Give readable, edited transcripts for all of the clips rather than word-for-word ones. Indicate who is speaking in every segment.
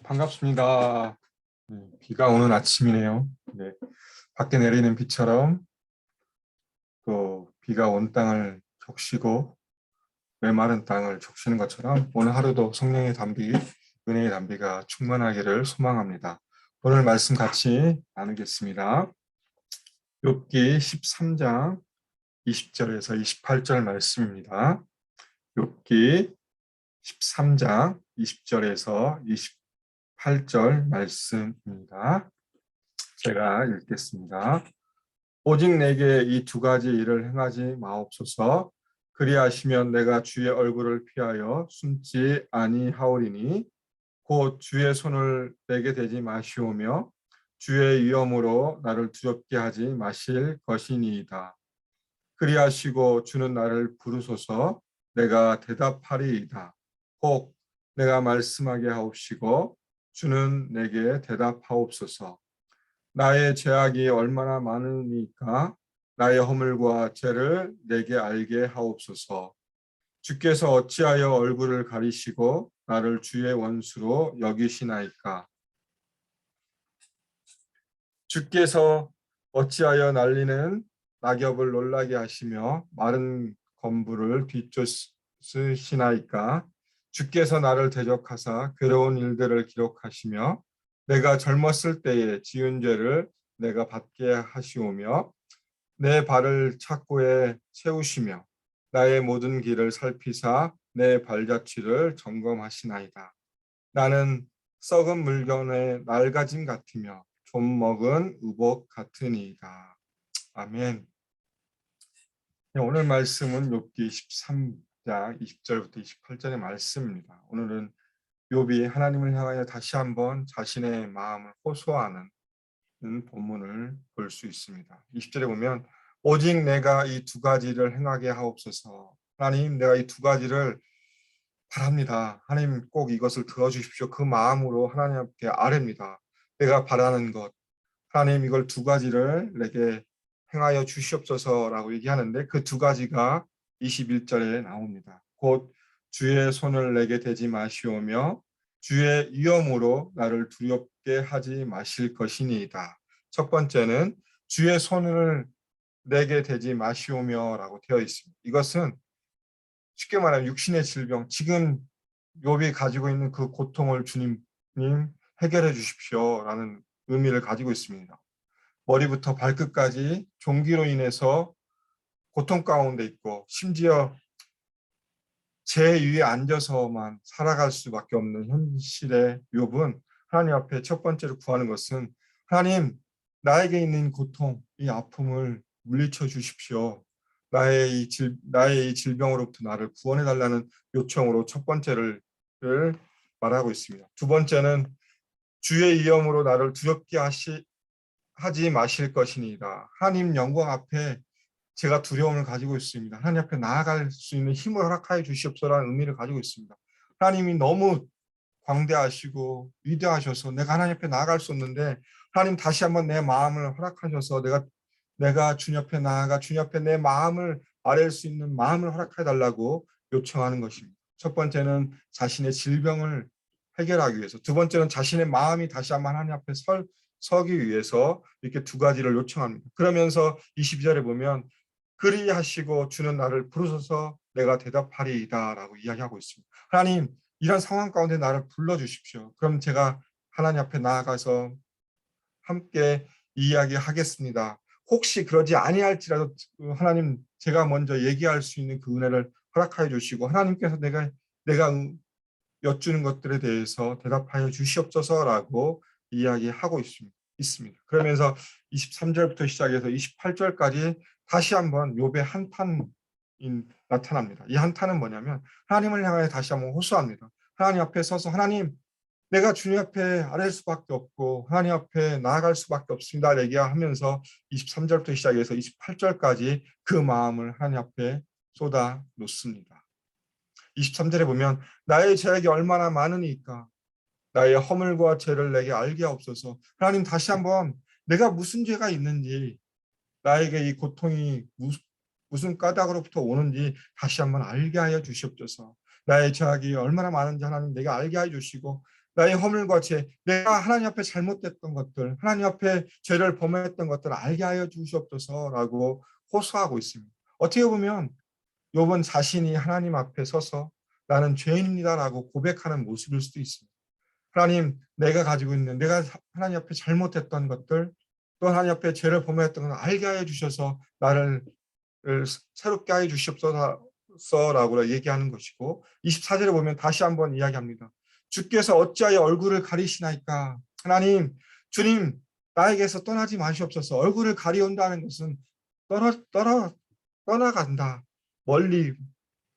Speaker 1: 반갑습니다. 네, 비가 오는 아침이네요. 네, 밖에 내리는 비처럼 또 비가 온 땅을 적시고 메마른 땅을 적시는 것처럼 오늘 하루도 성령의 담비, 은혜의 담비가 충만하기를 소망합니다. 오늘 말씀 같이 나누겠습니다. 욥기 13장 20절에서 28절 말씀입니다. 욥기 13장 20절에서 28절 말씀입니다. 제가 읽겠습니다. 오직 내게 이 두 가지 일을 행하지 마옵소서. 그리하시면 내가 주의 얼굴을 피하여 숨지 아니하오리니 곧 주의 손을 내게 대지 마시오며 주의 위엄으로 나를 두렵게 하지 마실 것이니이다. 그리하시고 주는 나를 부르소서. 내가 대답하리이다. 혹 내가 말씀하게 하옵시고 주는 내게 대답하옵소서. 나의 죄악이 얼마나 많으니까 나의 허물과 죄를 내게 알게 하옵소서. 주께서 어찌하여 얼굴을 가리시고 나를 주의 원수로 여기시나이까. 주께서 어찌하여 날리는 낙엽을 놀라게 하시며 마른 검부를 뒤쫓으시나이까. 주께서 나를 대적하사 괴로운 일들을 기록하시며 내가 젊었을 때에 지은 죄를 내가 받게 하시오며 내 발을 착고에 세우시며 나의 모든 길을 살피사 내 발자취를 점검하시나이다. 나는 썩은 물건의 낡아짐 같으며 좀 먹은 의복 같으니이다. 아멘. 오늘 말씀은 욥기 13장 20절부터 28절의 말씀입니다. 오늘은 욥이 하나님을 향하여 다시 한번 자신의 마음을 호소하는 본문을 볼 수 있습니다. 20절에 보면 오직 내가 이 두 가지를 행하게 하옵소서. 하나님, 내가 이 두 가지를 바랍니다. 하나님 꼭 이것을 들어주십시오. 그 마음으로 하나님께 아뢰입니다. 내가 바라는 것, 하나님 이걸 두 가지를 내게 행하여 주시옵소서라고 얘기하는데 그 두 가지가 21절에 나옵니다. 곧 주의 손을 내게 대지 마시오며 주의 위엄으로 나를 두렵게 하지 마실 것이니이다. 첫 번째는 주의 손을 내게 대지 마시오며라고 되어 있습니다. 이것은 쉽게 말하면 육신의 질병, 지금 욥이 가지고 있는 그 고통을 주님 해결해 주십시오라는 의미를 가지고 있습니다. 머리부터 발끝까지 종기로 인해서 고통 가운데 있고 심지어 제 위에 앉아서만 살아갈 수밖에 없는 현실의 욥은 하나님 앞에 첫 번째로 구하는 것은 하나님, 나에게 있는 고통, 이 아픔을 물리쳐 주십시오. 나의 이 질병으로부터 나를 구원해 달라는 요청으로 첫 번째를 말하고 있습니다. 두 번째는 주의 위엄으로 나를 두렵게 하지 마실 것이니이다. 하나님 영광 앞에 제가 두려움을 가지고 있습니다. 하나님 앞에 나아갈 수 있는 힘을 허락하여 주시옵소서라는 의미를 가지고 있습니다. 하나님이 너무 광대하시고 위대하셔서 내가 하나님 앞에 나아갈 수 없는데 하나님 다시 한번 내 마음을 허락하셔서 내가 주님 앞에 나아가 주님 앞에 내 마음을 아뢰일 수 있는 마음을 허락해 달라고 요청하는 것입니다. 첫 번째는 자신의 질병을 해결하기 위해서, 두 번째는 자신의 마음이 다시 한번 하나님 앞에 서기 위해서 이렇게 두 가지를 요청합니다. 그러면서 22절에 보면 그리하시고 주는 나를 부르소서 내가 대답하리이다라고 이야기하고 있습니다. 하나님, 이런 상황 가운데 나를 불러주십시오. 그럼 제가 하나님 앞에 나아가서 함께 이야기하겠습니다. 혹시 그러지 아니할지라도 하나님, 제가 먼저 얘기할 수 있는 그 은혜를 허락하여 주시고 하나님께서 내가 여쭈는 것들에 대해서 대답하여 주시옵소서라고 이야기하고 있습니다. 그러면서 23절부터 시작해서 28절까지 다시 한번 욥의 한탄이 나타납니다. 이 한탄은 뭐냐면 하나님을 향하여 다시 한번 호소합니다. 하나님 앞에 서서 하나님, 내가 주님 앞에 아뢰일 수밖에 없고 하나님 앞에 나아갈 수밖에 없습니다. 얘기하면서 23절부터 시작해서 28절까지 그 마음을 하나님 앞에 쏟아 놓습니다. 23절에 보면 나의 죄악이 얼마나 많으니까 나의 허물과 죄를 내게 알게 하옵소서. 하나님, 다시 한번 내가 무슨 죄가 있는지, 나에게 이 고통이 무슨 까닭으로부터 오는지 다시 한번 알게 하여 주시옵소서. 나의 죄악이 얼마나 많은지 하나님 내게 알게 하여 주시고 나의 허물과 죄, 내가 하나님 앞에 잘못됐던 것들, 하나님 앞에 죄를 범했던 것들을 알게 하여 주시옵소서라고 호소하고 있습니다. 어떻게 보면 욥은 자신이 하나님 앞에 서서 나는 죄인입니다라고 고백하는 모습일 수도 있습니다. 하나님, 내가 가지고 있는, 내가 하나님 앞에 잘못했던 것들, 또 하나님 앞에 죄를 범했던 걸 알게 하여 주셔서 나를 새롭게 하여 주시옵소서라고 얘기하는 것이고, 24절에 보면 다시 한번 이야기합니다. 주께서 어찌하여 얼굴을 가리시나이까? 하나님, 주님, 나에게서 떠나지 마시옵소서. 얼굴을 가리온다는 것은 떠나간다. 멀리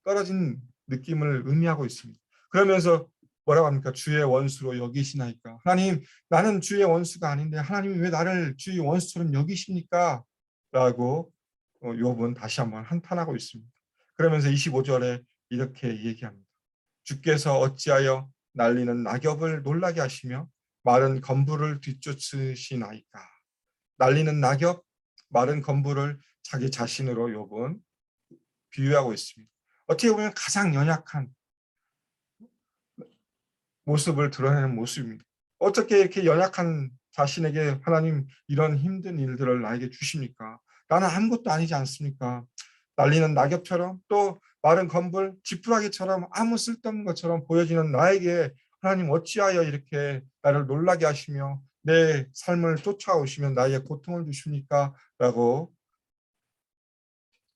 Speaker 1: 떨어진 느낌을 의미하고 있습니다. 그러면서 뭐라고 합니까? 주의 원수로 여기시나이까? 하나님, 나는 주의 원수가 아닌데 하나님이 왜 나를 주의 원수처럼 여기십니까? 라고 욥은 다시 한번 한탄하고 있습니다. 그러면서 25절에 이렇게 얘기합니다. 주께서 어찌하여 날리는 낙엽을 놀라게 하시며 마른 건부를 뒤쫓으시나이까? 날리는 낙엽, 마른 건부를 자기 자신으로 욥은 비유하고 있습니다. 어떻게 보면 가장 연약한 모습을 드러내는 모습입니다. 어떻게 이렇게 연약한 자신에게 하나님 이런 힘든 일들을 나에게 주십니까? 나는 아무것도 아니지 않습니까? 날리는 낙엽처럼 또 마른 건불, 지푸라기처럼 아무 쓸데없는 것처럼 보여지는 나에게 하나님 어찌하여 이렇게 나를 놀라게 하시며 내 삶을 쫓아오시면 나에게 고통을 주십니까? 라고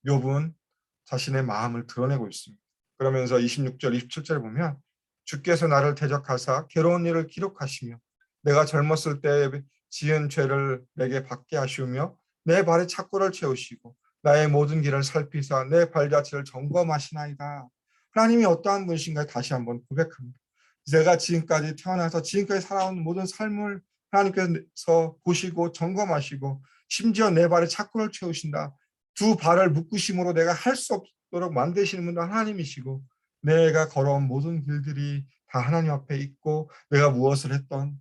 Speaker 1: 욥은 자신의 마음을 드러내고 있습니다. 그러면서 26절, 27절에 보면 주께서 나를 대적하사 괴로운 일을 기록하시며 내가 젊었을 때 지은 죄를 내게 받게 하시우며 내 발에 착고를 채우시고 나의 모든 길을 살피사 내 발자취를 점검하시나이다. 하나님이 어떠한 분이신가 다시 한번 고백합니다. 내가 지금까지 태어나서 지금까지 살아온 모든 삶을 하나님께서 보시고 점검하시고 심지어 내 발에 착고를 채우신다. 두 발을 묶으심으로 내가 할 수 없도록 만드시는 분도 하나님이시고 내가 걸어온 모든 길들이 다 하나님 앞에 있고 내가 무엇을 했던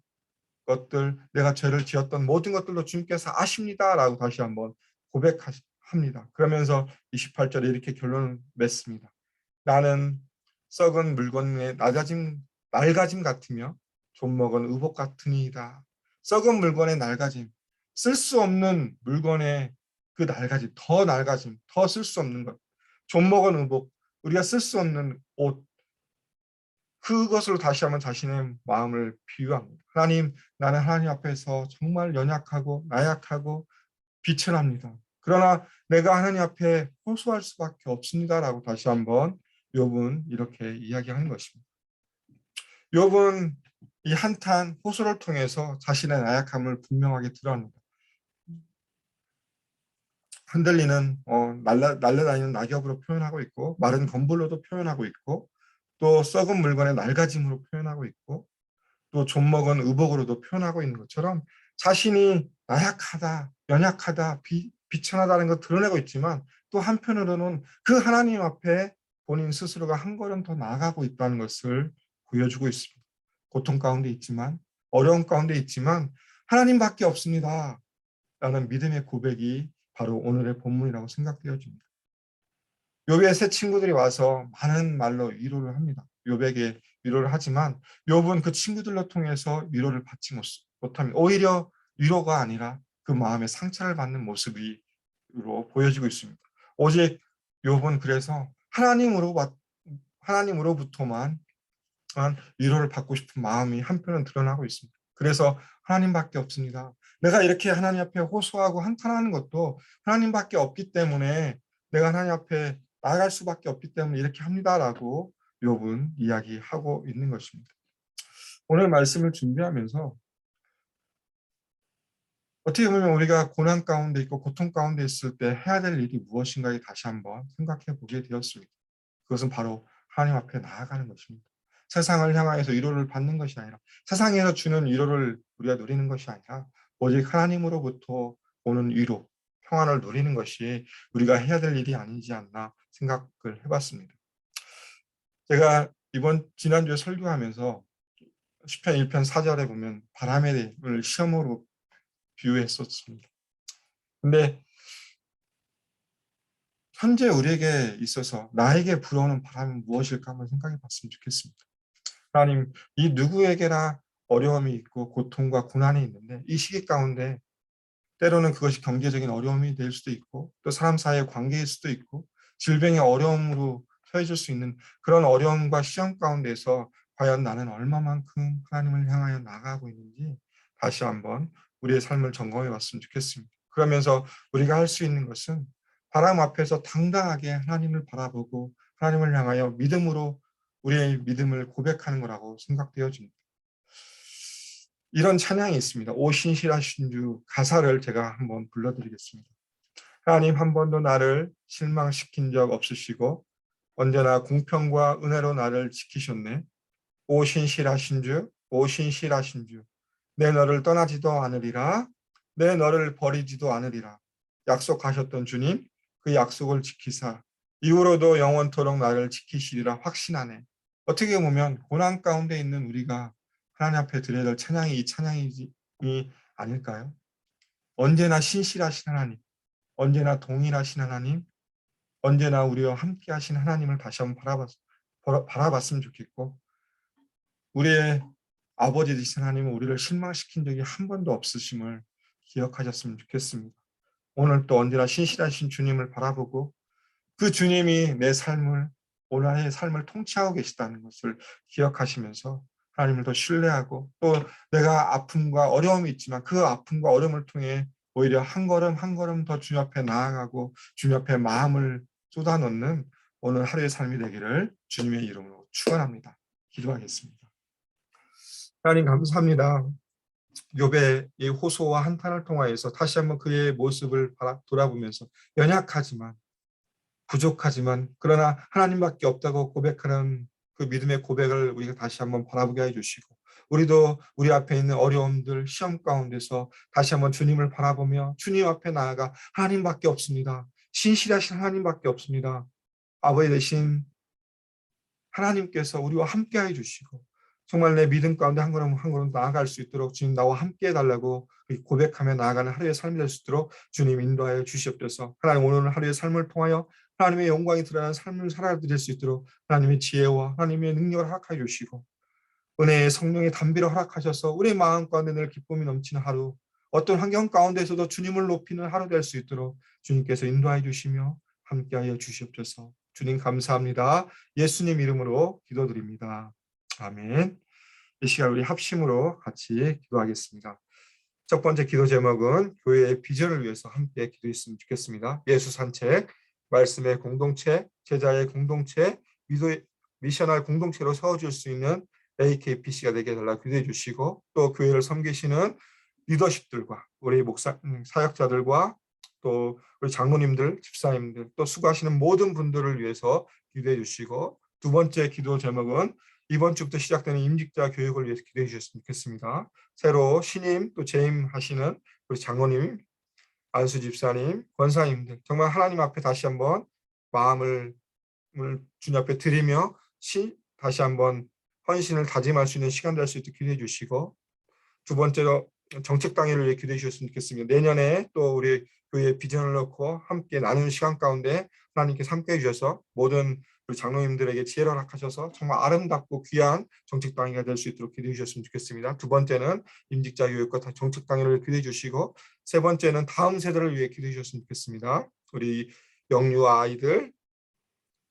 Speaker 1: 것들, 내가 죄를 지었던 모든 것들도 주님께서 아십니다라고 다시 한번 고백합니다. 그러면서 28절에 이렇게 결론을 맺습니다. 나는 썩은 물건의 낡아짐 같으며 좀먹은 의복 같으니이다. 썩은 물건의 낡아짐, 쓸 수 없는 물건의 그 낡아짐, 더 낡아짐, 더 쓸 수 없는 것, 좀먹은 의복, 우리가 쓸 수 없는 옷, 그것으로 다시 한번 자신의 마음을 비유합니다. 하나님, 나는 하나님 앞에서 정말 연약하고 나약하고 비천합니다. 그러나 내가 하나님 앞에 호소할 수밖에 없습니다라고 다시 한번 욥은 이렇게 이야기하는 것입니다. 욥은 이 한탄 호소를 통해서 자신의 나약함을 분명하게 드러냅니다. 흔들리는 날려다니는 낙엽으로 표현하고 있고 마른 건불로도 표현하고 있고 또 썩은 물건의 낡아짐으로 표현하고 있고 또 좀먹은 의복으로도 표현하고 있는 것처럼 자신이 나약하다, 연약하다, 비천하다는 걸 드러내고 있지만 또 한편으로는 그 하나님 앞에 본인 스스로가 한 걸음 더 나아가고 있다는 것을 보여주고 있습니다. 고통 가운데 있지만 어려움 가운데 있지만 하나님밖에 없습니다. 라는 믿음의 고백이 바로 오늘의 본문이라고 생각되어집니다. 욥의 세 친구들이 와서 많은 말로 위로를 합니다. 욥에게 위로를 하지만 욥은 그 친구들로 통해서 위로를 받지 못합니다. 오히려 위로가 아니라 그 마음에 상처를 받는 모습으로 보여지고 있습니다. 오직 욥은 그래서 하나님으로부터만 위로를 받고 싶은 마음이 한편은 드러나고 있습니다. 그래서 하나님밖에 없습니다. 내가 이렇게 하나님 앞에 호소하고 한탄하는 것도 하나님밖에 없기 때문에 내가 하나님 앞에 나아갈 수밖에 없기 때문에 이렇게 합니다라고 욥은 이야기하고 있는 것입니다. 오늘 말씀을 준비하면서 어떻게 보면 우리가 고난 가운데 있고 고통 가운데 있을 때 해야 될 일이 무엇인가에 다시 한번 생각해 보게 되었습니다. 그것은 바로 하나님 앞에 나아가는 것입니다. 세상을 향하여서 위로를 받는 것이 아니라 세상에서 주는 위로를 우리가 누리는 것이 아니라 오직 하나님으로부터 오는 위로, 평안을 누리는 것이 우리가 해야 될 일이 아니지 않나 생각을 해봤습니다. 제가 지난주에 설교하면서 시편 1편 4절에 보면 바람을 시험으로 비유했었습니다. 근데 현재 우리에게 있어서 나에게 불어오는 바람은 무엇일까 한번 생각해 봤으면 좋겠습니다. 하나님, 이 누구에게나 어려움이 있고 고통과 고난이 있는데 이 시기 가운데 때로는 그것이 경제적인 어려움이 될 수도 있고 또 사람 사이의 관계일 수도 있고 질병의 어려움으로 처해질 수 있는 그런 어려움과 시험 가운데서 과연 나는 얼마만큼 하나님을 향하여 나아가고 있는지 다시 한번 우리의 삶을 점검해 봤으면 좋겠습니다. 그러면서 우리가 할 수 있는 것은 바람 앞에서 당당하게 하나님을 바라보고 하나님을 향하여 믿음으로 우리의 믿음을 고백하는 거라고 생각되어집니다. 이런 찬양이 있습니다. 오 신실하신 주 가사를 제가 한번 불러드리겠습니다. 하나님 한 번도 나를 실망시킨 적 없으시고 언제나 공평과 은혜로 나를 지키셨네. 오 신실하신 주, 오 신실하신 주, 내 너를 떠나지도 않으리라, 내 너를 버리지도 않으리라. 약속하셨던 주님, 그 약속을 지키사 이후로도 영원토록 나를 지키시리라 확신하네. 어떻게 보면 고난 가운데 있는 우리가 하나님 앞에 드려야 될 찬양이 이 찬양이 아닐까요? 언제나 신실하신 하나님, 언제나 동일하신 하나님, 언제나 우리와 함께 하신 하나님을 다시 한번 바라봤으면 좋겠고 우리의 아버지 되신 하나님은 우리를 실망시킨 적이 한 번도 없으심을 기억하셨으면 좋겠습니다. 오늘 또 언제나 신실하신 주님을 바라보고 그 주님이 내 삶을 오늘의 삶을 통치하고 계시다는 것을 기억하시면서 하나님을 더 신뢰하고 또 내가 아픔과 어려움이 있지만 그 아픔과 어려움을 통해 오히려 한 걸음 한 걸음 더 주님 앞에 나아가고 주님 앞에 마음을 쏟아놓는 오늘 하루의 삶이 되기를 주님의 이름으로 축원합니다. 기도하겠습니다. 하나님 감사합니다. 욥의 이 호소와 한탄을 통하여서 다시 한번 그의 모습을 돌아보면서 연약하지만 부족하지만 그러나 하나님밖에 없다고 고백하는 그 믿음의 고백을 우리가 다시 한번 바라보게 해주시고 우리도 우리 앞에 있는 어려움들 시험 가운데서 다시 한번 주님을 바라보며 주님 앞에 나아가 하나님밖에 없습니다. 신실하신 하나님밖에 없습니다. 아버지 되신 하나님께서 우리와 함께해 주시고 정말 내 믿음 가운데 한 걸음 한 걸음 나아갈 수 있도록 주님 나와 함께해 달라고 고백하며 나아가는 하루의 삶이 될 수 있도록 주님 인도하여 주시옵소서. 하나님 오늘 하루의 삶을 통하여 하나님의 영광이 드러나는 삶을 살아드릴 수 있도록 하나님의 지혜와 하나님의 능력을 허락하여 주시고 은혜의 성령의 담비를 허락하셔서 우리 마음 가운데 늘 기쁨이 넘치는 하루 어떤 환경 가운데서도 주님을 높이는 하루 될 수 있도록 주님께서 인도하여 주시며 함께하여 주시옵소서. 주님 감사합니다. 예수님 이름으로 기도드립니다. 아멘. 이 시간 우리 합심으로 같이 기도하겠습니다. 첫 번째 기도 제목은 교회의 비전을 위해서 함께 기도했으면 좋겠습니다. 예수 산책, 말씀의 공동체, 제자의 공동체, 미셔널 공동체로 세워줄 수 있는 AKPC가 되게 해달라 기도해 주시고 또 교회를 섬기시는 리더십들과 우리 사역자들과 또 우리 장로님들, 집사님들 또 수고하시는 모든 분들을 위해서 기도해 주시고 두 번째 기도 제목은 이번 주부터 시작되는 임직자 교육을 위해서 기도해 주셨으면 좋겠습니다. 새로 신임 또 재임하시는 우리 장로님, 안수 집사님, 권사님들 정말 하나님 앞에 다시 한번 마음을 주님 앞에 드리며 다시 한번 헌신을 다짐할 수 있는 시간 될 수 있도록 기도해 주시고 두 번째로 정책 당회를 위해 기도해 주셨으면 좋겠습니다. 내년에 또 우리 교회의 비전을 놓고 함께 나누는 시간 가운데 하나님께서 함께 해주셔서 모든 우리 장로님들에게 지혜를 허락하셔서 정말 아름답고 귀한 정책 당회가 될 수 있도록 기도해 주셨으면 좋겠습니다. 두 번째는 임직자 교육과 정책 당회를 기도해 주시고 세 번째는 다음 세대를 위해 기도해 주셨으면 좋겠습니다. 우리 영유아 아이들,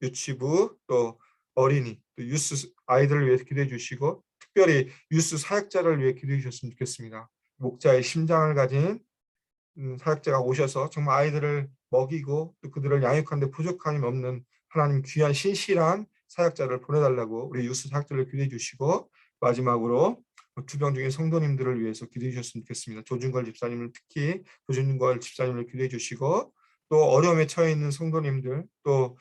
Speaker 1: 유치부 또 어린이 또 유스 아이들을 위해서 기도해 주시고 특별히 유스 사역자를 위해 기도해 주셨으면 좋겠습니다. 목자의 심장을 가진 사역자가 오셔서 정말 아이들을 먹이고 또 그들을 양육하는 데 부족함이 없는 하나님 귀한 신실한 사역자를 보내달라고 우리 유스 사역자를 기도해 주시고 마지막으로 투병 중인 성도님들을 위해서 기도해 주셨으면 좋겠습니다. 조준걸 집사님을 특히 조준걸 집사님을 기도해 주시고 또 어려움에 처해 있는 성도님들 또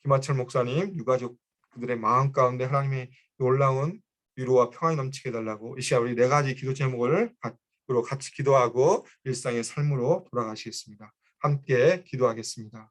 Speaker 1: 김하철 목사님 유가족 그들의 마음 가운데 하나님의 놀라운 위로와 평안이 넘치게 해달라고 이 시간 우리 네 가지 기도 제목을 같이 기도하고 일상의 삶으로 돌아가시겠습니다. 함께 기도하겠습니다.